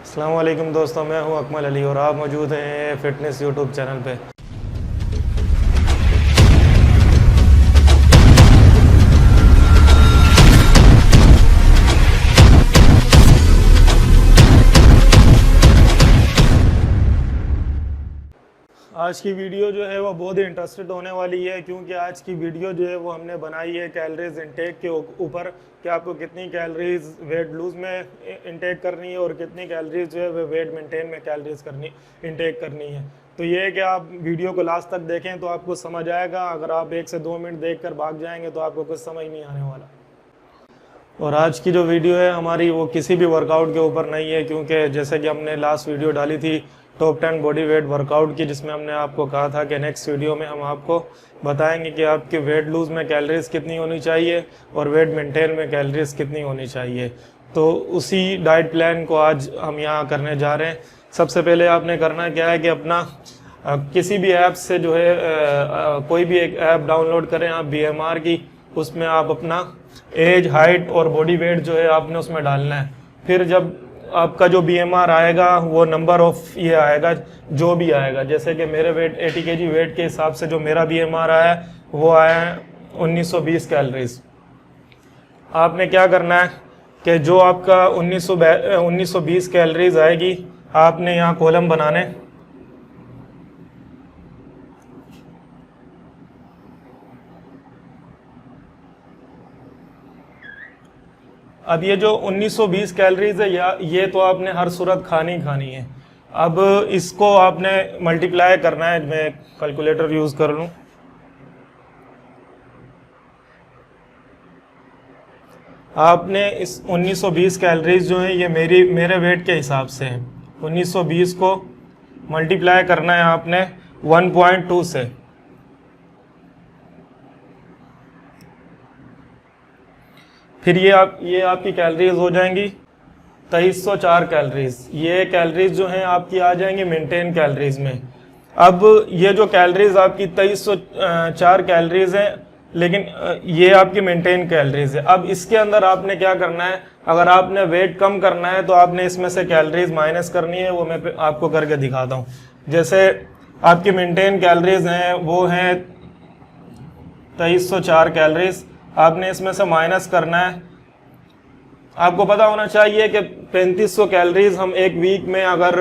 अस्सलाम वालेकुम दोस्तों, मैं हूं अकमल अली और आप मौजूद हैं फ़िटनेस यूट्यूब चैनल पे। आज की वीडियो जो है वो बहुत ही इंटरेस्टेड होने वाली है, क्योंकि आज की वीडियो जो है वो हमने बनाई है कैलोरीज इंटेक के ऊपर कि आपको कितनी कैलोरीज वेट लूज़ में इंटेक करनी है और कितनी कैलोरीज जो है वो वेट मेंटेन में कैलोरीज इंटेक करनी है। तो ये है कि आप वीडियो को लास्ट तक देखें तो आपको समझ आएगा। अगर आप 1 से 2 मिनट देख कर भाग जाएंगे तो आपको कुछ समझ नहीं आने वाला। और आज की जो वीडियो है हमारी वो किसी भी वर्कआउट के ऊपर नहीं है, क्योंकि जैसे कि हमने लास्ट वीडियो डाली थी टॉप 10 बॉडी वेट वर्कआउट की, जिसमें हमने आपको कहा था कि नेक्स्ट वीडियो में हम आपको बताएंगे कि आपके वेट लूज़ में कैलोरीज कितनी होनी चाहिए और वेट मेंटेन में कैलोरीज कितनी होनी चाहिए। तो उसी डाइट प्लान को आज हम यहाँ करने जा रहे हैं। सबसे पहले आपने करना क्या है कि अपना किसी भी ऐप से जो है कोई भी एक ऐप डाउनलोड करें आप BMR की, उसमें आप अपना एज, हाइट और बॉडी वेट जो है आपने उसमें डालना है। फिर जब आपका जो BMR आएगा वो नंबर ऑफ ये आएगा जो भी आएगा, जैसे कि मेरे वेट 80 kg वेट के हिसाब से जो मेरा BMR आया है वो आया है 1920 कैलोरीज। आपने क्या करना है कि जो आपका 1920 कैलोरीज आएगी आपने यहाँ कॉलम बनाने। अब ये जो 1920 कैलोरीज है ये तो आपने हर सूरत खानी है। अब इसको आपने मल्टीप्लाई करना है। मैं कैलकुलेटर यूज़ कर लूँ। आपने इस 1920 कैलोरीज जो है ये मेरे वेट के हिसाब से है। 1920 को मल्टीप्लाई करना है आपने 1.2 से। फिर ये आपकी कैलोरीज हो जाएंगी 2304 कैलोरीज। ये कैलोरीज जो हैं आपकी आ जाएंगी मेंटेन कैलोरीज में। अब ये जो कैलोरीज आपकी 2304 कैलोरीज हैं, लेकिन ये आपकी मेंटेन कैलोरीज है। अब इसके अंदर आपने क्या करना है, अगर आपने वेट कम करना है तो आपने इसमें से कैलोरीज माइनस करनी है। वो मैं आपको करके दिखाता हूँ। जैसे आपकी मेंटेन कैलोरीज हैं वो हैं 2304 कैलोरीज, आपने इसमें से माइनस करना है। आपको पता होना चाहिए कि 3500 कैलोरीज हम एक वीक में अगर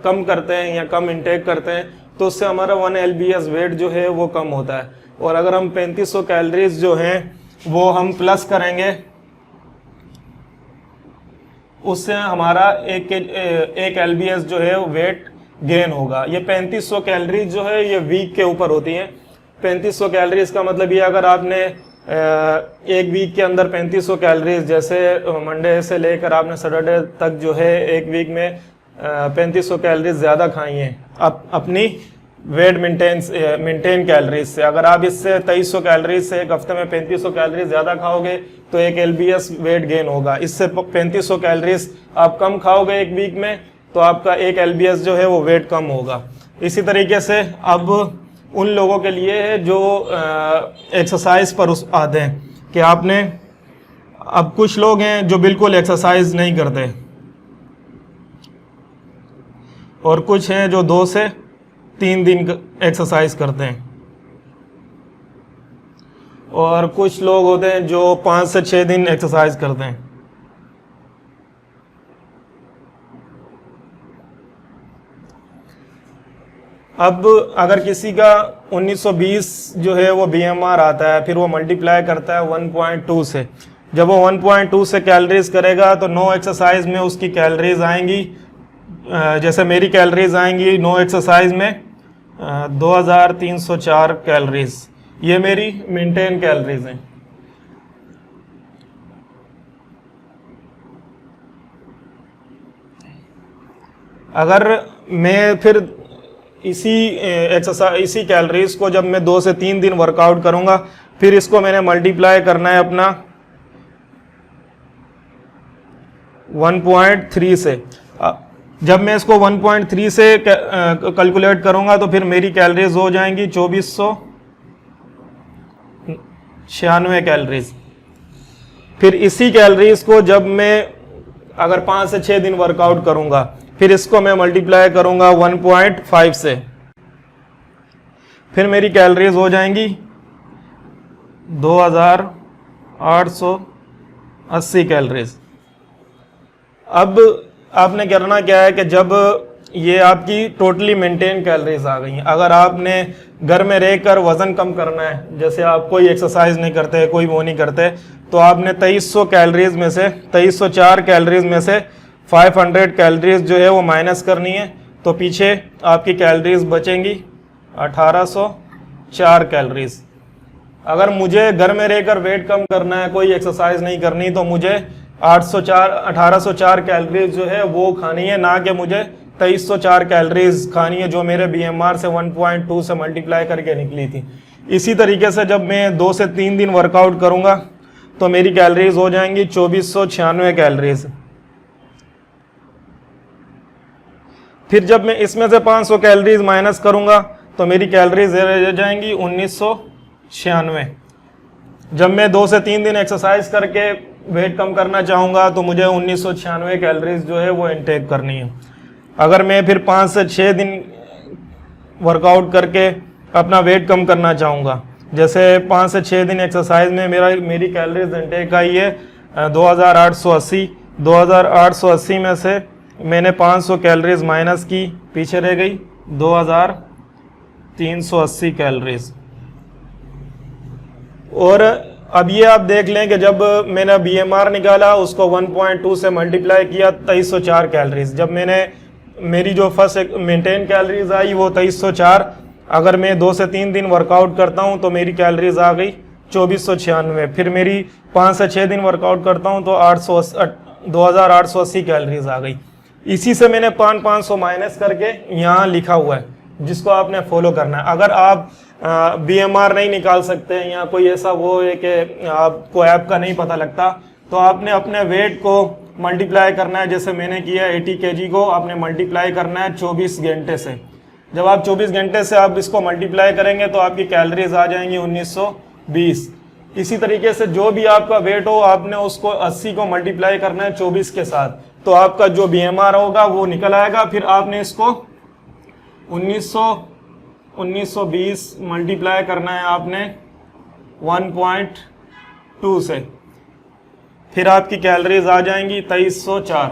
कम करते हैं या कम इंटेक करते हैं तो उससे हमारा 1 lbs वेट जो है वो कम होता है। और अगर हम 3500 कैलोरीज जो हैं वो हम प्लस करेंगे उससे हमारा 1 lbs जो है वेट गेन होगा। ये 3500 कैलोरीज जो है ये वीक के ऊपर होती हैं। 3500 कैलोरीज का मतलब ये अगर आपने एक वीक के अंदर 3500 कैलोरीज, जैसे मंडे से लेकर आपने सैटरडे तक जो है एक वीक में 3500 कैलोरीज ज़्यादा खाई हैं अपनी वेट मेंटेन कैलोरीज से। अगर आप इससे 2300 कैलोरीज से एक हफ्ते में 3500 कैलोरीज ज़्यादा खाओगे तो 1 lbs वेट गेन होगा। इससे 3500 कैलोरीज आप कम खाओगे एक वीक में तो आपका 1 lbs जो है वो वेट कम होगा। इसी तरीके से अब उन लोगों के लिए है जो एक्सरसाइज पर आते हैं कि आपने, अब कुछ लोग हैं जो बिल्कुल एक्सरसाइज नहीं करते और कुछ हैं जो 2 से 3 दिन एक्सरसाइज करते हैं और कुछ लोग होते हैं जो 5 से 6 दिन एक्सरसाइज करते हैं। अब अगर किसी का 1920 जो है वो BMR आता है, फिर वो मल्टीप्लाई करता है 1.2 से। जब वो 1.2 से कैलोरीज करेगा तो नो एक्सरसाइज में उसकी कैलोरीज आएंगी, जैसे मेरी कैलोरीज आएंगी नो एक्सरसाइज में 2304 कैलोरीज। ये मेरी मेंटेन कैलोरीज हैं। अगर मैं फिर इसी कैलोरीज को जब मैं 2 से 3 दिन वर्कआउट करूंगा, फिर इसको मैंने मल्टीप्लाई करना है अपना 1.3 से। जब मैं इसको 1.3 से कैलकुलेट करूंगा तो फिर मेरी कैलोरीज हो जाएंगी 2496 कैलोरीज। फिर इसी कैलोरीज को जब मैं अगर 5 से 6 दिन वर्कआउट करूंगा, फिर इसको मैं मल्टीप्लाई करूंगा 1.5 से, फिर मेरी कैलोरीज हो जाएंगी 2880 कैलोरीज। अब आपने करना क्या है कि जब ये आपकी टोटली मेंटेन कैलोरीज आ गई हैं, अगर आपने घर में रहकर वज़न कम करना है, जैसे आप कोई एक्सरसाइज नहीं करते, कोई वो नहीं करते, तो आपने 2300 कैलोरीज में से 2304 कैलोरीज में से 500 कैलोरीज जो है वो माइनस करनी है, तो पीछे आपकी कैलोरीज बचेंगी 1804 कैलोरीज। अगर मुझे घर में रहकर वेट कम करना है, कोई एक्सरसाइज नहीं करनी, तो मुझे 1804 कैलोरीज जो है वो खानी है, ना कि मुझे 2304 कैलोरीज खानी है जो मेरे BMR से 1.2 से मल्टीप्लाई करके निकली थी। इसी तरीके से जब मैं 2 से 3 दिन वर्कआउट करूंगा तो मेरी कैलोरीज हो जाएंगी 2496 कैलोरीज। फिर जब मैं इसमें से 500 कैलोरीज माइनस करूंगा तो मेरी कैलोरीज रह जाएंगी 1996। जब मैं 2 से 3 दिन एक्सरसाइज करके वेट कम करना चाहूँगा तो मुझे 1996 कैलोरीज जो है वो इनटेक करनी है। अगर मैं फिर 5 से 6 दिन वर्कआउट करके अपना वेट कम करना चाहूँगा, जैसे 5 से 6 दिन एक्सरसाइज में मेरी कैलोरीज इनटेक आई है 2880 में से मैंने 500 कैलोरीज माइनस की, पीछे रह गई 2380 कैलोरीज। और अब ये आप देख लें कि जब मैंने BMR निकाला, उसको 1.2 से मल्टीप्लाई किया 2304 कैलोरीज। जब मैंने मेरी जो फर्स्ट मेंटेन कैलोरीज आई वो 2304, अगर मैं 2 से 3 दिन वर्कआउट करता हूँ तो मेरी कैलोरीज आ गई 2496। फिर मेरी 5 से 6 दिन वर्कआउट करता हूँ तो 2880 कैलोरीज आ गई। इसी से मैंने 500 माइनस करके यहाँ लिखा हुआ है, जिसको आपने फॉलो करना है। अगर आप BMR नहीं निकाल सकते या कोई ऐसा वो है कि आपको ऐप का नहीं पता लगता, तो आपने अपने वेट को मल्टीप्लाई करना है। जैसे मैंने किया 80 kg को आपने मल्टीप्लाई करना है 24 घंटे से। जब आप 24 घंटे से आप इसको मल्टीप्लाई करेंगे तो आपकी कैलोरीज आ जाएंगी 1920। इसी तरीके से जो भी आपका वेट हो आपने उसको 80 को मल्टीप्लाई करना है 24 के साथ, तो आपका जो BMR होगा वो निकल आएगा। फिर आपने इसको 1920 मल्टीप्लाई करना है आपने 1.2 से, फिर आपकी कैलोरीज आ जाएंगी 2304।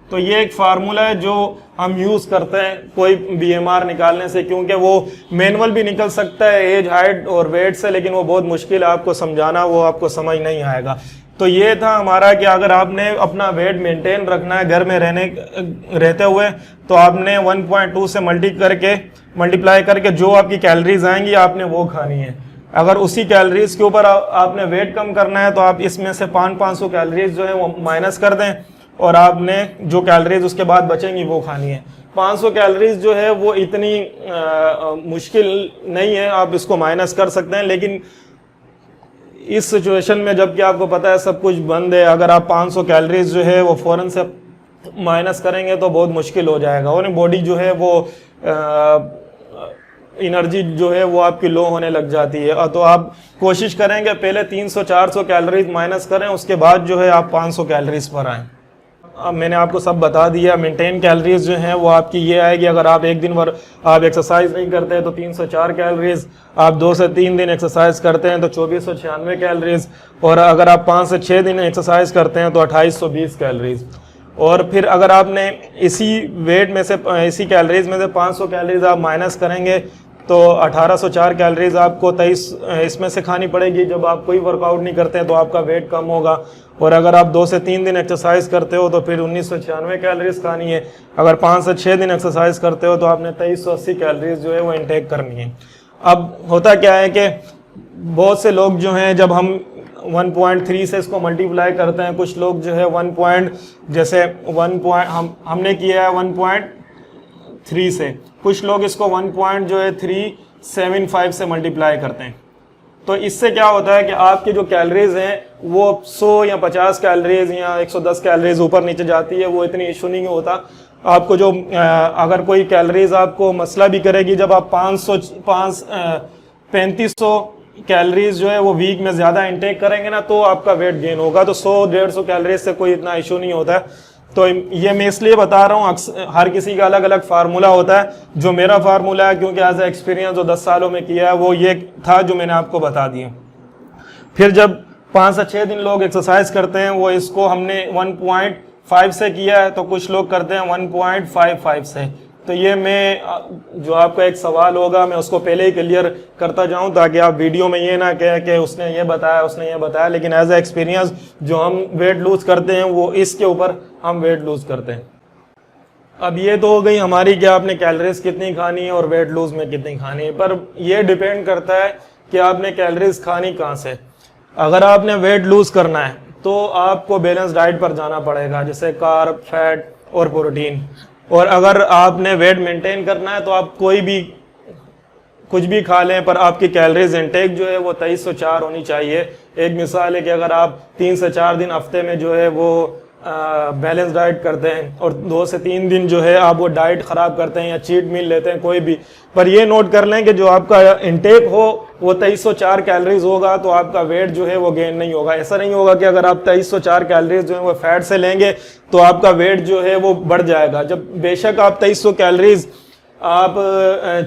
तो ये एक फार्मूला है जो हम यूज़ करते हैं कोई BMR निकालने से, क्योंकि वो मैनुअल भी निकल सकता है एज, हाइट और वेट से, लेकिन वो बहुत मुश्किल है आपको समझाना, वो आपको समझ नहीं आएगा। तो ये था हमारा कि अगर आपने अपना वेट मेंटेन रखना है घर में रहते हुए, तो आपने 1.2 से मल्टीप्लाई करके जो आपकी कैलोरीज आएंगी आपने वो खानी है। अगर उसी कैलोरीज के ऊपर आपने वेट कम करना है तो आप इसमें से 500 कैलोरीज जो है वो माइनस कर दें, और आपने जो कैलोरीज उसके बाद बचेंगी वो खानी है। 500 कैलोरीज जो है वो इतनी मुश्किल नहीं है, आप इसको माइनस कर सकते हैं। लेकिन इस सिचुएशन में जबकि आपको पता है सब कुछ बंद है, अगर आप 500 कैलोरीज जो है वो फ़ौरन से माइनस करेंगे तो बहुत मुश्किल हो जाएगा, और बॉडी जो है वो एनर्जी जो है वो आपकी लो होने लग जाती है। तो आप कोशिश करेंगे पहले 300-400 कैलोरीज माइनस करें, उसके बाद जो है आप 500 कैलोरीज पर आएँ। अब मैंने आपको सब बता दिया। मेंटेन कैलोरीज जो हैं वो आपकी ये आएगी, अगर आप एक दिन भर आप एक्सरसाइज नहीं करते तो 304 कैलोरीज, आप 2 से 3 दिन एक्सरसाइज करते हैं तो 2496 कैलोरीज, और अगर आप 5 से 6 दिन एक्सरसाइज करते हैं तो 2820 कैलोरीज। और फिर अगर आपने इसी वेट में से इसी कैलोरीज में से 500 कैलोरीज आप माइनस करेंगे तो 1804 कैलोरीज आपको 23 इसमें से खानी पड़ेगी। जब आप कोई वर्कआउट नहीं करते हैं तो आपका वेट कम होगा, और अगर आप 2 से 3 दिन एक्सरसाइज करते हो तो फिर 1996 कैलोरीज खानी है। अगर 5 से 6 दिन एक्सरसाइज करते हो तो आपने 2380 कैलोरीज जो है वो इनटेक करनी है। अब होता क्या है कि बहुत से लोग जो हैं जब हम 1.3 से इसको मल्टीप्लाई करते हैं, कुछ लोग जो है हमने किया है 1.3 से, कुछ लोग इसको 375 से मल्टीप्लाई करते हैं। तो इससे क्या होता है कि आपकी जो कैलोरीज हैं वो 100 या 50 कैलोरीज या 110 कैलोरीज ऊपर नीचे जाती है, वो इतनी इशू नहीं होता आपको। जो अगर कोई कैलोरीज आपको मसला भी करेगी, जब आप 3500 कैलोरीज जो है वो वीक में ज़्यादा इंटेक करेंगे ना तो आपका वेट गेन होगा। तो 100-150 कैलोरीज से कोई इतना इशू नहीं होता है। तो ये मैं इसलिए बता रहा हूँ, हर किसी का अलग अलग फार्मूला होता है। जो मेरा फार्मूला है, क्योंकि एज ए एक्सपीरियंस जो 10 सालों में किया है, वो ये था जो मैंने आपको बता दिया। फिर जब 5 से 6 दिन लोग एक्सरसाइज करते हैं, वो इसको हमने 1.5 से किया है, तो कुछ लोग करते हैं 1.55 से। तो ये मैं जो आपका एक सवाल होगा मैं उसको पहले ही क्लियर करता जाऊं, ताकि आप वीडियो में ये ना कहें कि उसने ये बताया, लेकिन एज ए एक्सपीरियंस जो हम वेट लूज करते हैं वो इसके ऊपर हम वेट लूज करते हैं। अब ये तो हो गई हमारी कि आपने कैलोरीज कितनी खानी है और वेट लूज में कितनी खानी है, पर ये डिपेंड करता है कि आपने कैलोरीज खानी कहाँ से। अगर आपने वेट लूज करना है तो आपको बैलेंस डाइट पर जाना पड़ेगा, जैसे कार्ब, फैट और प्रोटीन। और अगर आपने वेट मेंटेन करना है तो आप कोई भी कुछ भी खा लें, पर आपकी कैलोरीज इंटेक जो है वो 2304 होनी चाहिए। एक मिसाल है कि अगर आप 3 से 4 दिन हफ्ते में जो है वो बैलेंस डाइट करते हैं और 2 से 3 दिन जो है आप वो डाइट ख़राब करते हैं या चीट मील लेते हैं कोई भी, पर ये नोट कर लें कि जो आपका इंटेक हो वो 2304 कैलोरीज होगा, तो आपका वेट जो है वो गेन नहीं होगा। ऐसा नहीं होगा कि अगर आप 2304 कैलोरीज जो है वो फैट से लेंगे तो आपका वेट जो है वो बढ़ जाएगा। जब बेशक आप 2300 कैलोरीज आप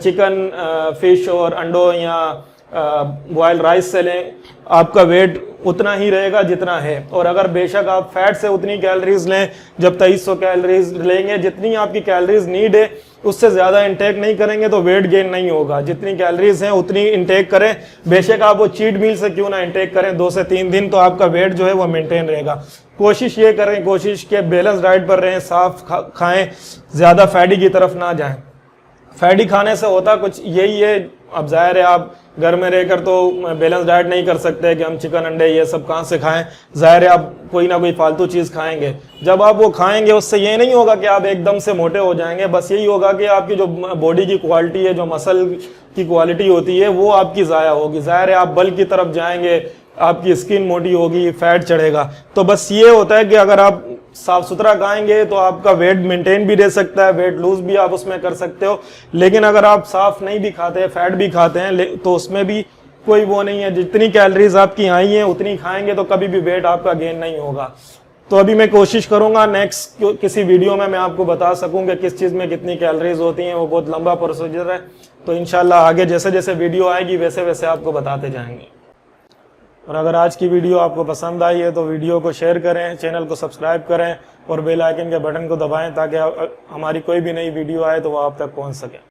चिकन, फिश और अंडों या बॉयल राइस से लें, आपका वेट उतना ही रहेगा जितना है। और अगर बेशक आप फैट से उतनी कैलोरीज लें, जब 2300 कैलोरीज लेंगे, जितनी आपकी कैलोरीज नीड है उससे ज़्यादा इंटेक नहीं करेंगे तो वेट गेन नहीं होगा। जितनी कैलोरीज हैं उतनी इंटेक करें, बेशक आप वो चीट मील से क्यों ना इंटेक करें 2 से 3 दिन, तो आपका वेट जो है वो मेंटेन रहेगा। कोशिश ये करें, कोशिश के बैलेंस डाइट पर रहें, साफ खाएं, ज़्यादा फैटी की तरफ ना जाएं। फैटी खाने से होता कुछ यही है, अब जाहिर है आप घर में रहकर तो बैलेंस डाइट नहीं कर सकते कि हम चिकन, अंडे ये सब कहाँ से खाएं। जाहिर है आप कोई ना कोई फालतू चीज़ खाएंगे। जब आप वो खाएंगे उससे ये नहीं होगा कि आप एकदम से मोटे हो जाएंगे, बस यही होगा कि आपकी जो बॉडी की क्वालिटी है, जो मसल की क्वालिटी होती है, वो आपकी ज़ाया होगी। जाहिर है आप बल की तरफ जाएंगे, आपकी स्किन मोटी होगी, फैट चढ़ेगा। तो बस ये होता है कि अगर आप साफ सुथरा खाएंगे तो आपका वेट मेंटेन भी रह सकता है, वेट लूज भी आप उसमें कर सकते हो। लेकिन अगर आप साफ नहीं भी खाते हैं, फैट भी खाते हैं, तो उसमें भी कोई वो नहीं है। जितनी कैलोरीज आपकी आई हैं उतनी खाएंगे तो कभी भी वेट आपका गेन नहीं होगा। तो अभी मैं कोशिश करूंगा नेक्स्ट किसी वीडियो में मैं आपको बता सकूं कि किस चीज़ में कितनी कैलोरीज होती हैं। वो बहुत लंबा प्रोसीजर है, तो इंशाल्लाह आगे जैसे जैसे वीडियो आएगी वैसे वैसे आपको बताते जाएंगे। और अगर आज की वीडियो आपको पसंद आई है तो वीडियो को शेयर करें, चैनल को सब्सक्राइब करें और बेल आइकन के बटन को दबाएं, ताकि हमारी कोई भी नई वीडियो आए तो वो आप तक पहुंच सके।